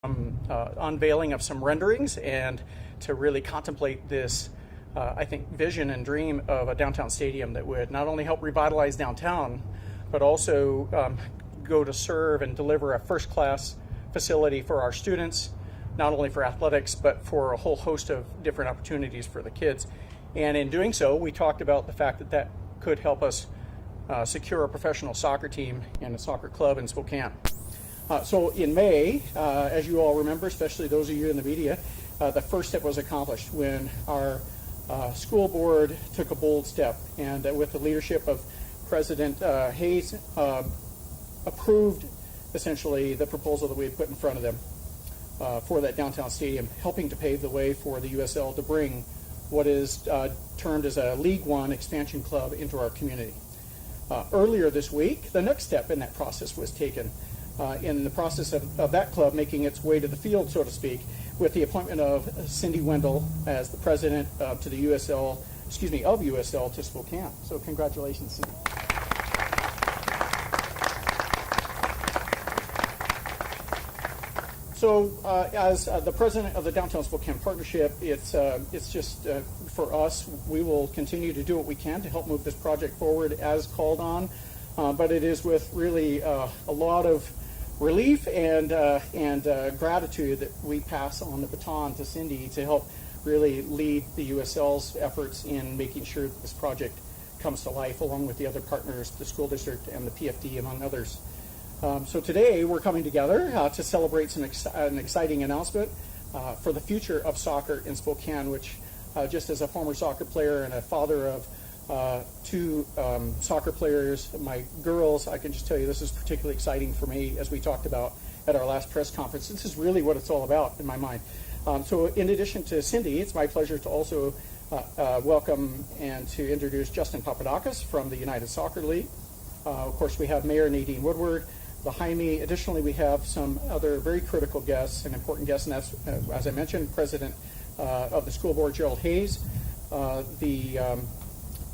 Unveiling of some renderings and to really contemplate this, I think, vision and dream of a downtown stadium that would not only help revitalize downtown, but also go to serve and deliver a first-class facility for our students, not only for athletics, but for a whole host of different opportunities for the kids. And in doing so, we talked about the fact that that could help us secure a professional soccer team and a soccer club in Spokane. So in May, as you all remember, especially those of you in the media, the first step was accomplished when our school board took a bold step, and with the leadership of President Hayes, approved essentially the proposal that we had put in front of them for that downtown stadium, helping to pave the way for the USL to bring what is termed as a League One expansion club into our community. Earlier this week, the next step in that process was taken in the process of that club making its way to the field, so to speak, with the appointment of Cindy Wendell as the president to the USL, of USL to Spokane. So congratulations, Cindy. So as the president of the Downtown Spokane Partnership, it's just for us, we will continue to do what we can to help move this project forward as called on, but it is with really a lot of relief and gratitude that we pass on the baton to Cindy to help really lead the USL's efforts in making sure that this project comes to life, along with the other partners, the school district and the PFD, among others. So today we're coming together to celebrate an exciting announcement for the future of soccer in Spokane, which just as a former soccer player and a father of two soccer players, my girls, I can just tell you this is particularly exciting for me, as we talked about at our last press conference. This is really what it's all about in my mind. So in addition to Cindy, it's my pleasure to also welcome and to introduce Justin Papadakis from the United Soccer League. Of course, we have Mayor Nadine Woodward behind me. Additionally, we have some other very critical guests and important guests, and that's, as I mentioned, President of the School Board, Gerald Hayes.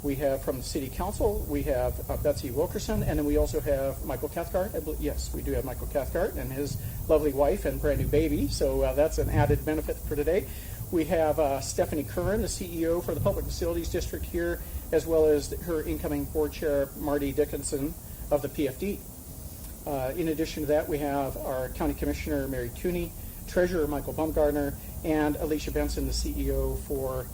We have from the City Council, we have Betsy Wilkerson, and then we also have Michael Cathcart. I believe, yes, we do have Michael Cathcart and his lovely wife and brand new baby, so that's an added benefit for today. We have Stephanie Curran, the CEO for the Public Facilities District here, as well as her incoming board chair, Marty Dickinson of the PFD. In addition to that, we have our County Commissioner, Mary Cooney, Treasurer, Michael Baumgartner, and Alicia Benson, the CEO for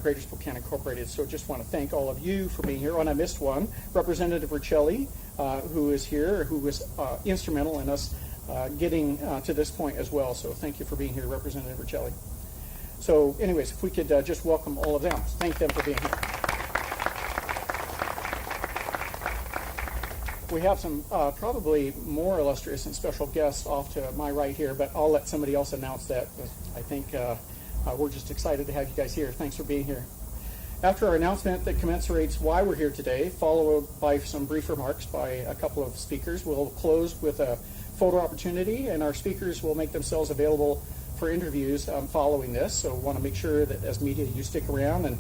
Greater Spokane Incorporated. So just want to thank all of you for being here. Oh, and I missed one, Representative Riccelli, who is here, who was instrumental in us getting to this point as well. So thank you for being here, Representative Riccelli. So anyways, if we could just welcome all of them. Thank them for being here. We have some probably more illustrious and special guests off to my right here, but I'll let somebody else announce that. I think we're just excited to have you guys here. Thanks for being here. After our announcement that commensurates why we're here today, followed by some brief remarks by a couple of speakers, we'll close with a photo opportunity, and our speakers will make themselves available for interviews following this. So we want to make sure that as media you stick around and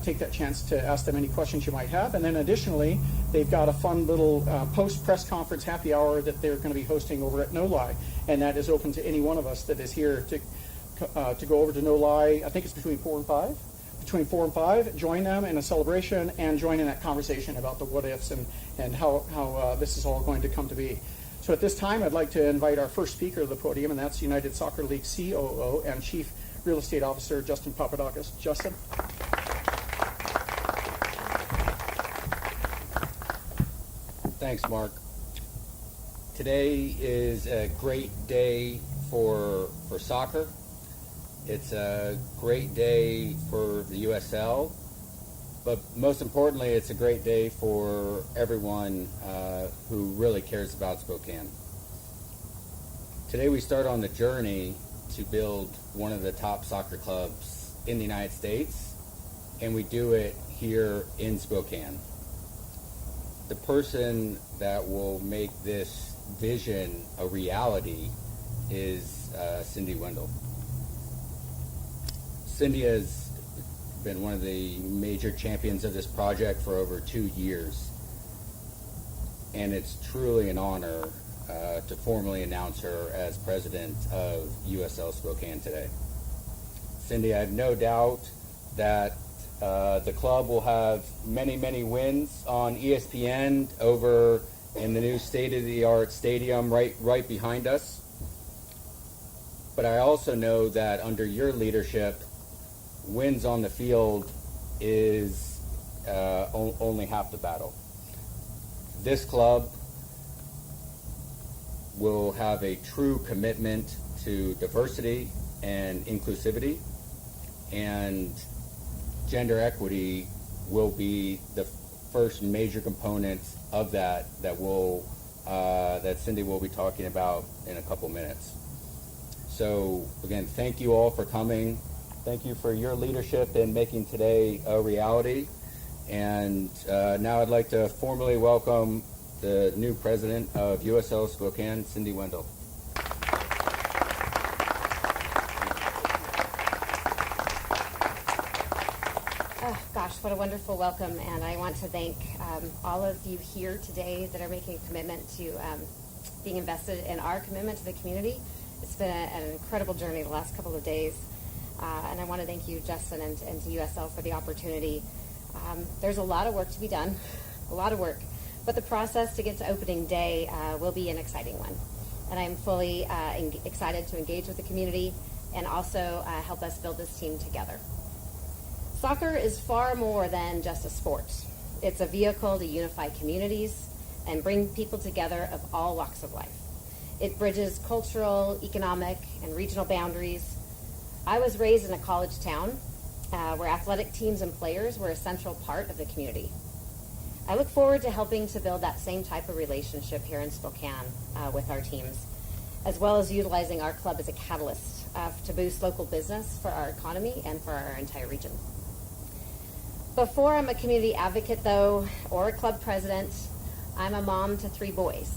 take that chance to ask them any questions you might have. And then additionally, they've got a fun little post-press conference happy hour that they're going to be hosting over at No Lie, and that is open to any one of us that is here to go over to No Lie. I think it's between 4 and 5. Between 4 and 5, join them in a celebration and join in that conversation about the what-ifs and how this is all going to come to be. So at this time, I'd like to invite our first speaker to the podium, and that's United Soccer League COO and Chief Real Estate Officer, Justin Papadakis. Justin. Thanks, Mark. Today is a great day for soccer. It's a great day for the USL, but most importantly, it's a great day for everyone who really cares about Spokane. Today we start on the journey to build one of the top soccer clubs in the United States, and we do it here in Spokane. The person that will make this vision a reality is Cindy Wendell. Cindy has been one of the major champions of this project for over 2 years, and it's truly an honor to formally announce her as president of USL Spokane today. Cindy, I have no doubt that the club will have many, many wins on ESPN over in the new state-of-the-art stadium right behind us. But I also know that under your leadership, wins on the field is only half the battle. This club will have a true commitment to diversity and inclusivity, and gender equity will be the first major component of that that Cindy will be talking about in a couple minutes. So again, thank you all for coming. Thank you for your leadership in making today a reality. And now I'd like to formally welcome the new president of USL Spokane, Cindy Wendell. Oh, gosh, what a wonderful welcome. And I want to thank all of you here today that are making a commitment to being invested in our commitment to the community. It's been an incredible journey the last couple of days. And I want to thank you, Justin, and to USL for the opportunity. There's a lot of work to be done, a lot of work. But the process to get to opening day will be an exciting one. And I'm fully excited to engage with the community and also help us build this team together. Soccer is far more than just a sport. It's a vehicle to unify communities and bring people together of all walks of life. It bridges cultural, economic, and regional boundaries. I was raised in a college town where athletic teams and players were a central part of the community. I look forward to helping to build that same type of relationship here in Spokane with our teams, as well as utilizing our club as a catalyst to boost local business for our economy and for our entire region. Before I'm a community advocate, though, or a club president, I'm a mom to 3 boys.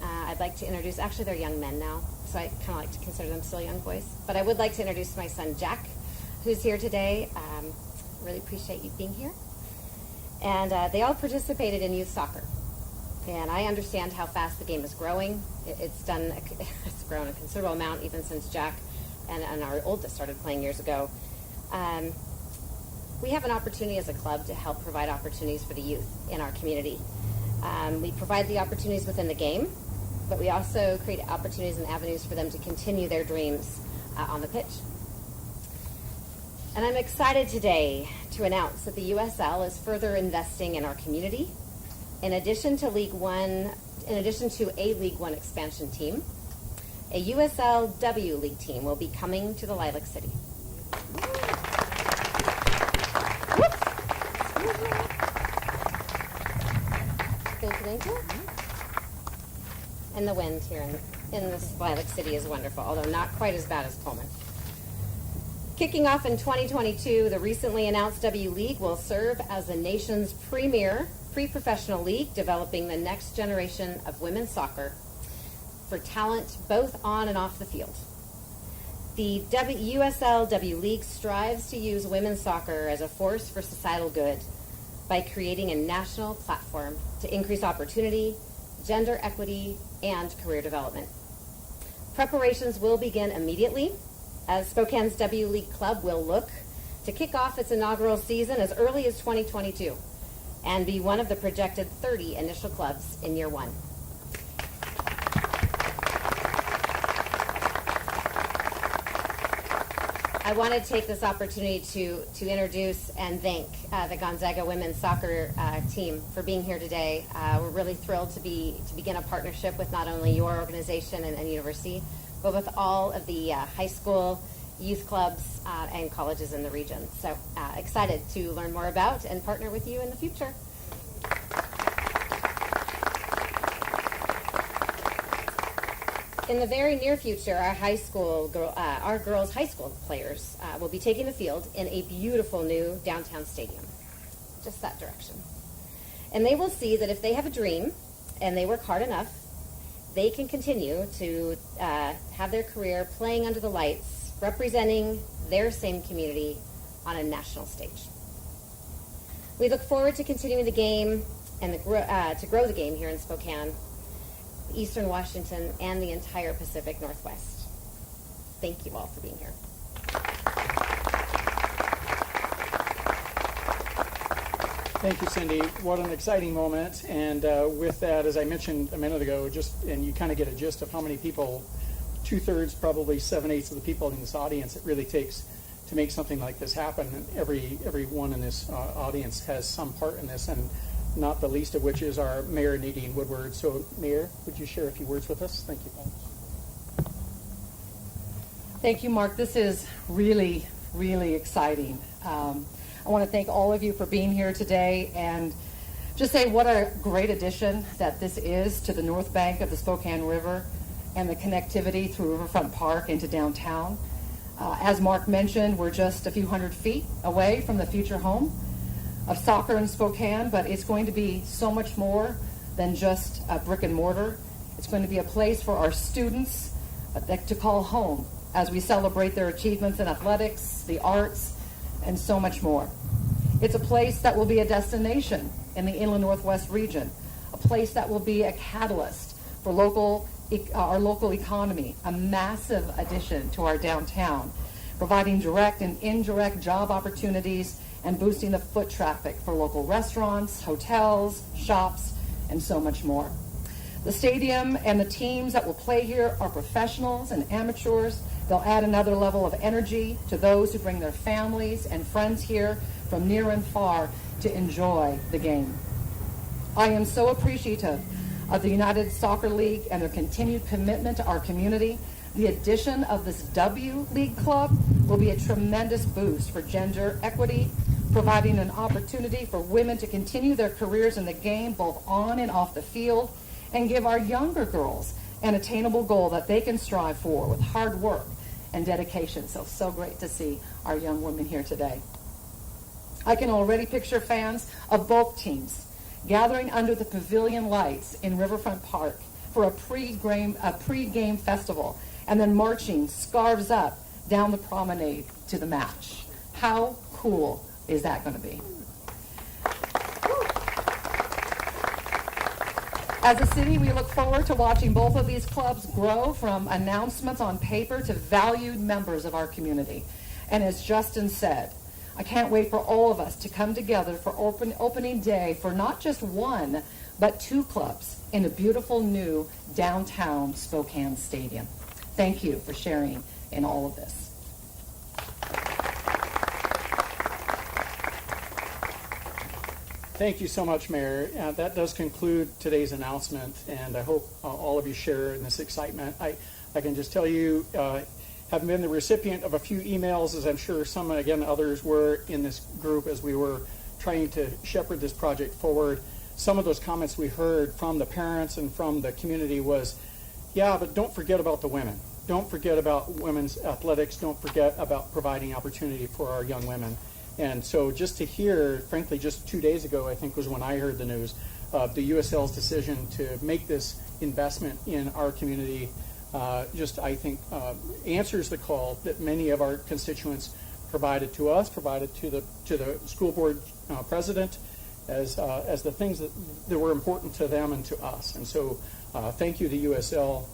I'd like to introduce, actually they're young men now, so I kind of like to consider them still young boys, but I would like to introduce my son Jack, who's here today. Really appreciate you being here. And they all participated in youth soccer. And I understand how fast the game is growing. It's grown a considerable amount even since Jack and our oldest started playing years ago. We have an opportunity as a club to help provide opportunities for the youth in our community. We provide the opportunities within the game, but we also create opportunities and avenues for them to continue their dreams on the pitch. And I'm excited today to announce that the USL is further investing in our community. In addition to a League One expansion team, a USL W League team will be coming to the Lilac City. Thank you. And the wind here in this Lilac City is wonderful, although not quite as bad as Pullman. Kicking off in 2022, the recently announced W League will serve as the nation's premier pre-professional league, developing the next generation of women's soccer for talent both on and off the field. The USL W League strives to use women's soccer as a force for societal good by creating a national platform to increase opportunity, gender equity, and career development. Preparations will begin immediately, as Spokane's W League Club will look to kick off its inaugural season as early as 2022 and be one of the projected 30 initial clubs in year 1. I want to take this opportunity to introduce and thank the Gonzaga women's soccer team for being here today. We're really thrilled to begin a partnership with not only your organization and university, but with all of the high school, youth clubs, and colleges in the region. So excited to learn more about and partner with you in the future. In the very near future, our girls' high school players will be taking the field in a beautiful new downtown stadium, just that direction. And they will see that if they have a dream and they work hard enough, they can continue to have their career playing under the lights, representing their same community on a national stage. We look forward to continuing the game and to grow the game here in Spokane. Eastern Washington, and the entire Pacific Northwest. Thank you all for being here. Thank you, Cindy. What an exciting moment. And with that, as I mentioned a minute ago, and you kind of get a gist of how many people, 2/3, probably 7/8 of the people in this audience, it really takes to make something like this happen. And everyone in this audience has some part in this, and not the least of which is our Mayor, Nadine Woodward. So, Mayor, would you share a few words with us? Thank you. Thank you, Mark. This is really, really exciting. I want to thank all of you for being here today and just say what a great addition that this is to the north bank of the Spokane River and the connectivity through Riverfront Park into downtown. As Mark mentioned, we're just a few hundred feet away from the future home of soccer in Spokane, but it's going to be so much more than just a brick and mortar. It's going to be a place for our students to call home as we celebrate their achievements in athletics, the arts, and so much more. It's a place that will be a destination in the Inland Northwest region, a place that will be a catalyst for our local economy, a massive addition to our downtown, providing direct and indirect job opportunities and boosting the foot traffic for local restaurants, hotels, shops, and so much more. The stadium and the teams that will play here are professionals and amateurs. They'll add another level of energy to those who bring their families and friends here from near and far to enjoy the game. I am so appreciative of the United Soccer League and their continued commitment to our community. The addition of this W League club will be a tremendous boost for gender equity, providing an opportunity for women to continue their careers in the game both on and off the field, and give our younger girls an attainable goal that they can strive for with hard work and dedication. So great to see our young women here today. I can already picture fans of both teams gathering under the pavilion lights in Riverfront Park for a pre-game festival and then marching scarves up down the promenade to the match. How cool is that going to be? As a city, we look forward to watching both of these clubs grow from announcements on paper to valued members of our community. And as Justin said, I can't wait for all of us to come together for opening day for not just one, but two clubs in a beautiful new downtown Spokane Stadium. Thank you for sharing in all of this. Thank you so much, Mayor. That does conclude today's announcement, and I hope all of you share in this excitement. I can just tell you, having been the recipient of a few emails, as I'm sure some, again, others were in this group as we were trying to shepherd this project forward, some of those comments we heard from the parents and from the community was, yeah, but don't forget about the women. Don't forget about women's athletics. Don't forget about providing opportunity for our young women. And so just to hear, frankly, just 2 days ago, I think was when I heard the news of the USL's decision to make this investment in our community, I think, answers the call that many of our constituents provided to us, provided to the school board president, as the things that were important to them and to us. And so thank you to USL.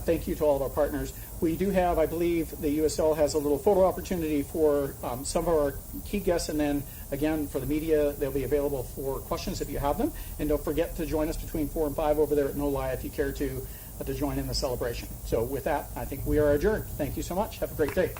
Thank you to all of our partners. We do have, I believe, the USL has a little photo opportunity for some of our key guests, and then, again, for the media, they'll be available for questions if you have them. And don't forget to join us between 4 and 5 over there at No Lie if you care to join in the celebration. So with that, I think we are adjourned. Thank you so much. Have a great day.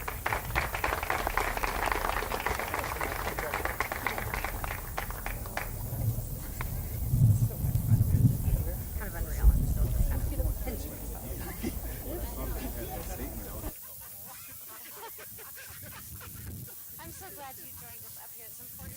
I'm so glad you joined us up here. It's important.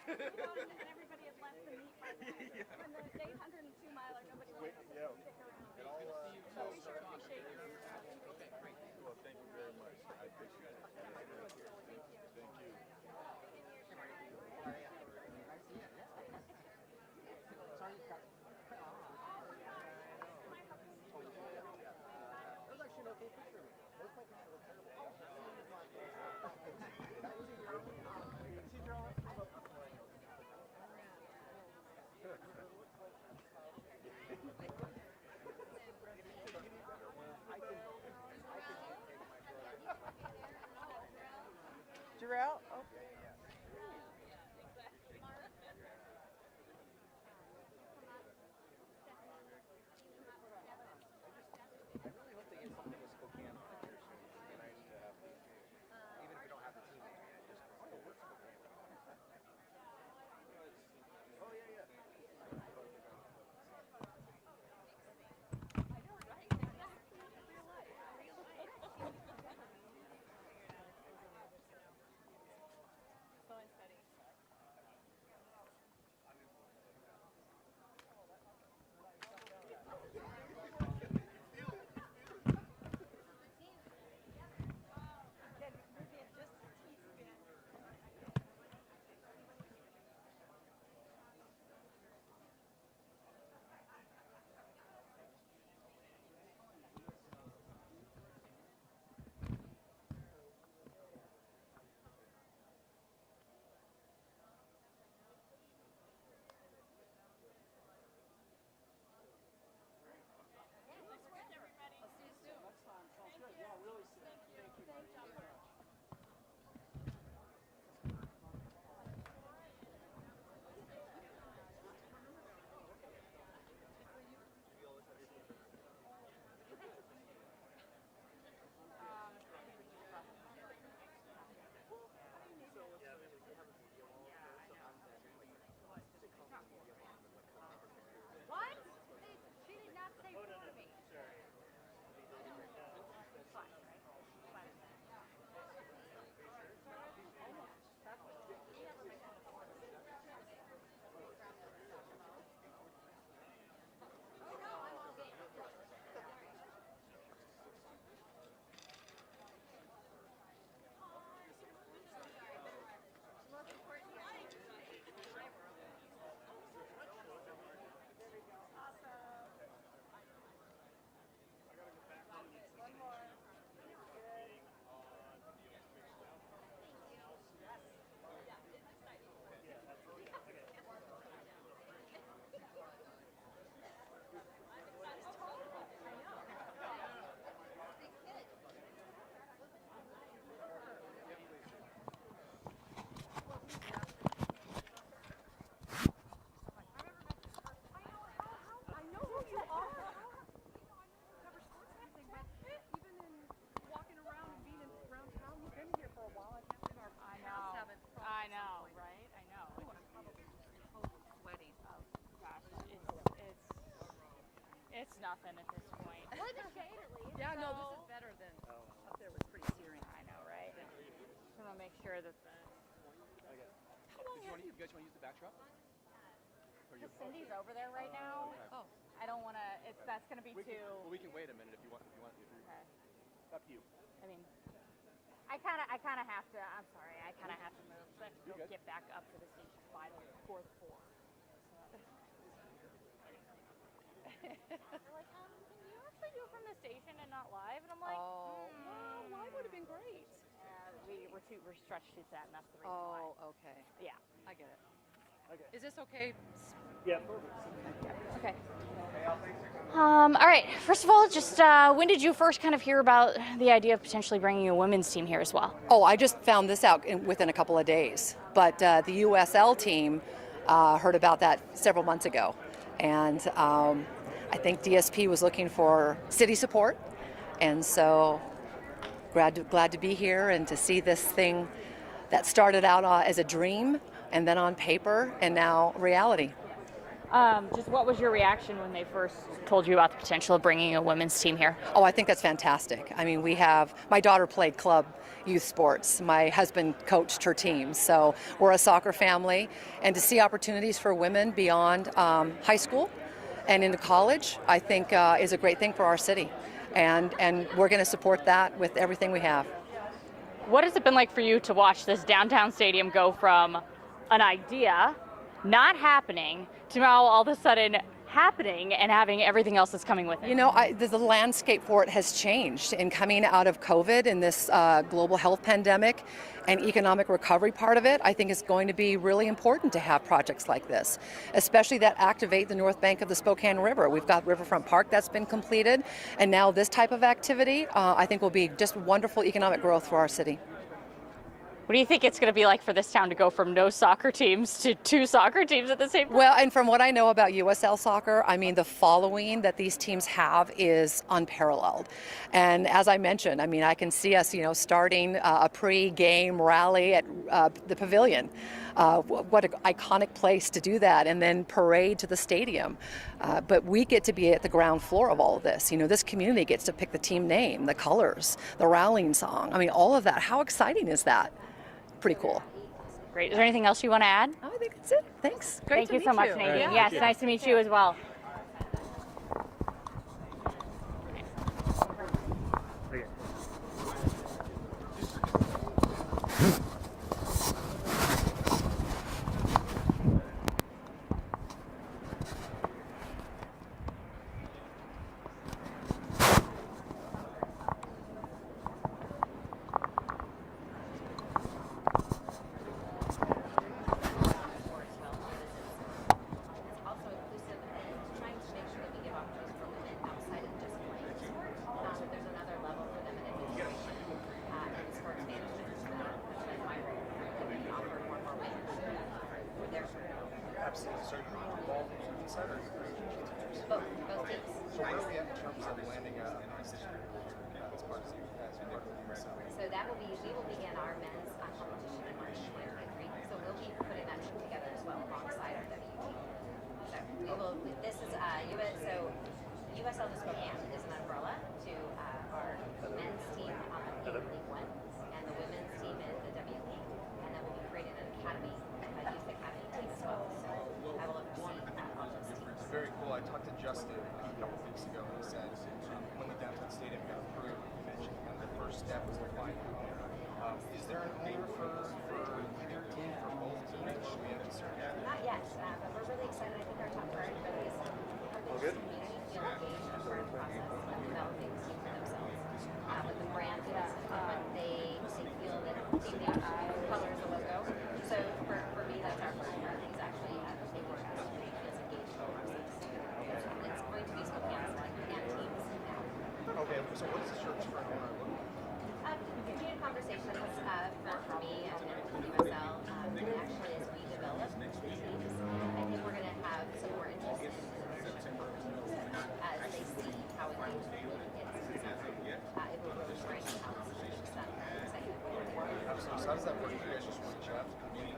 And everybody had left the meet by then. When the 802 miler, nobody wanted to stick around. So we sure appreciate your Well, thank you very much. I appreciate it. Thank you. You're out? Oh. I really hope they get something with Spokane here soon. It'd be nice to have, even if we don't have the team, just work Spokane. Oh yeah, yeah. What? She did not say for me. I know who you are. Cover sports and everything, but even in walking around and being around town, you've been here for a while. I can't believe our paths haven't crossed. I know, right? I know. Sweating. Oh gosh, it's nothing at this point. We're in the shade at least. Yeah, no, this So- is better than up there was pretty searing. I know, right? Just want to make sure that the. You guys want to use the back truck? Because Cindy's over there right now. Oh. I don't want to. That's going to be too. Well, we can wait a minute if you want. Okay. Up to you. I mean, I kind of have to. I'm sorry. I kind of have to move. So I have to You're go good. get back up to the station by the fourth floor. They're like, can you actually do it from the station and not live? And I'm like, Oh, well, live would have been great. we're stretched too fat, and that's the reason why. Oh, okay. Yeah. I get it. Is this okay? Okay. All right. First of all, just when did you first kind of hear about the idea of potentially bringing a women's team here as well? Oh, I just found this out within a couple of days. But the USL team heard about that several months ago. And I think DSP was looking for city support. And so glad to be here and to see this thing that started out as a dream and then on paper and now reality. Just what was your reaction when they first told you about the potential of bringing a women's team here? Oh, I think that's fantastic. I mean, my daughter played club youth sports. My husband coached her team. So we're a soccer family. And to see opportunities for women beyond high school and into college, I think is a great thing for our city. And we're going to support that with everything we have. What has it been like for you to watch this downtown stadium go from an idea not happening to now all of a sudden happening and having everything else that's coming with it? You know, the landscape for it has changed in coming out of COVID and this global health pandemic and economic recovery part of it. I think it's going to be really important to have projects like this, especially that activate the north bank of the Spokane River. We've got Riverfront Park that's been completed, and now this type of activity I think will be just wonderful economic growth for our city. What do you think it's going to be like for this town to go from no soccer teams to 2 soccer teams at the same time? Well, and from what I know about USL soccer, I mean, the following that these teams have is unparalleled. And as I mentioned, I mean, I can see us, starting a pre-game rally at the Pavilion. What an iconic place to do that, and then parade to the stadium. But we get to be at the ground floor of all of this. This community gets to pick the team name, the colors, the rallying song. I mean, all of that. How exciting is that? Pretty cool. Great. Is there anything else you want to add? I think that's it. Thanks. Great Thank you so much, Nadine. Yeah. Yes, nice to meet you as well. Absolutely. So you're involved inside or Both teams. so where are we at in terms of landing a position as part of So that will be, we will begin our men's competition in March 2023. So we'll be putting that team together as well alongside our WT. So we will, this is so USL de Spokane is an umbrella to our men's team in League One and the women's team in the W League. And then we'll be creating an academy, a youth academy team as well. So I will oversee all those teams. Very cool. I talked to Justin a couple weeks ago, and he said when the downtown stadium got approved, he mentioned kind of the first step was to find an owner. Is there an owner for either team, for both teams? Should we have concern? Not yet, but we're really excited. I think our top priority really is to have the community feel engaged as part of the process of developing the team for themselves. With the brand, they feel that the color is the logo. So for me, that's our first priority is actually making sure that everybody feels engaged in the process. It's going to be Spokane and teams now. Okay, so what is the search for an owner look? Continued conversations for me and USL. Actually, as we develop the teams, I think we're going to have some more interest in as they see how engaged the community is. It will really bring out some excitement. Absolutely. So how does that work? You guys just reach out to the community?